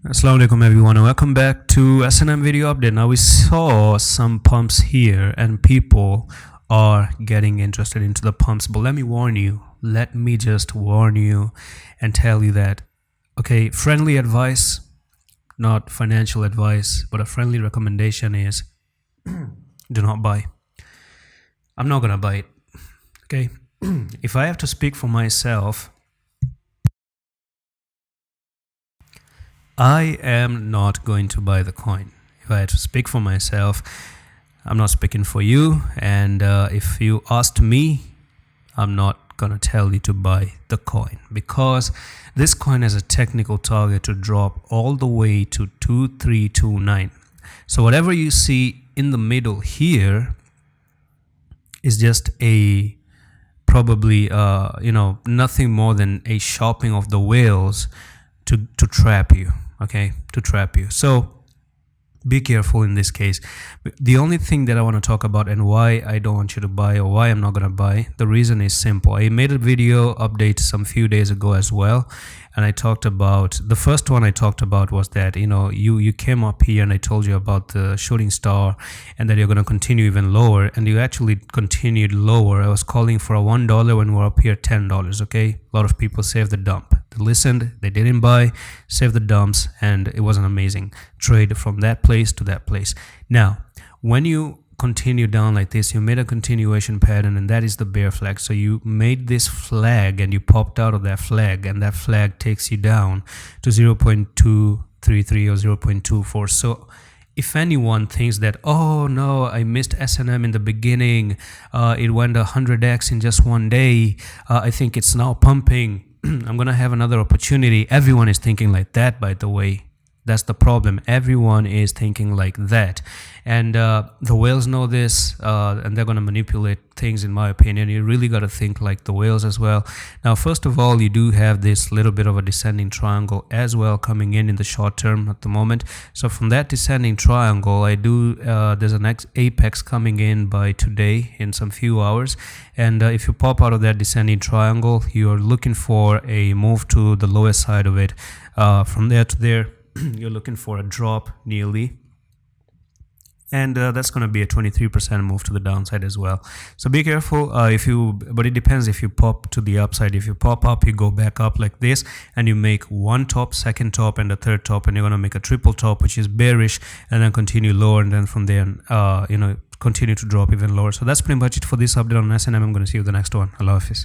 Assalamu alaikum everyone and welcome back to S&M video update. Now we saw some pumps here and people are getting interested into the pumps, but let me just warn you and tell you that, okay, friendly advice, not financial advice, but a friendly recommendation is do not buy. I'm not gonna buy it, okay? If I have to speak for myself, I am not going to buy the coin. If I had to speak for myself, I'm not speaking for you. And if you asked me, I'm not going to tell you to buy the coin because this coin has a technical target to drop all the way to 2329. So whatever you see in the middle here is just a probably nothing more than a shopping of the whales to trap you. Okay, to trap you. So be careful in this case. The only thing that I want to talk about and why I don't want you to buy or why I'm not going to buy, the reason is simple. I made a video update some few days ago as well, and I talked about, the first one I talked about was that you came up here and I told you about the shooting star and that you're going to continue even lower, and you actually continued lower. I was calling for a $1 when we're up here $10. Okay, a lot of people saved the dump. They listened, they didn't buy, saved the dumps, and it was an amazing trade from that place to that place. Now when you continue down like this, you made a continuation pattern, and that is the bear flag. So you made this flag and you popped out of that flag, and that flag takes you down to 0.233 or 0.24. So if anyone thinks that, oh no, I missed S&M in the beginning, it went 100x in just one day, I think it's now pumping, I'm gonna have another opportunity. Everyone is thinking like that, by the way. That's the problem. Everyone is thinking like that, and the whales know this, and they're going to manipulate things, in my opinion. You really got to think like the whales as well. Now, first of all, you do have this little bit of a descending triangle as well coming in the short term at the moment. So from that descending triangle, there's an apex coming in by today in some few hours, and if you pop out of that descending triangle, you're looking for a move to the lowest side of it. From there to there, you're looking for a drop nearly, and that's going to be a 23% move to the downside as well. So be careful but it depends. If you pop to the upside, if you pop up, you go back up like this and you make one top, second top, and a third top, and you're going to make a triple top, which is bearish, and then continue lower, and then from there continue to drop even lower. So that's pretty much it for this update on S&M. I'm going to see you in the next one. Allah Hafiz.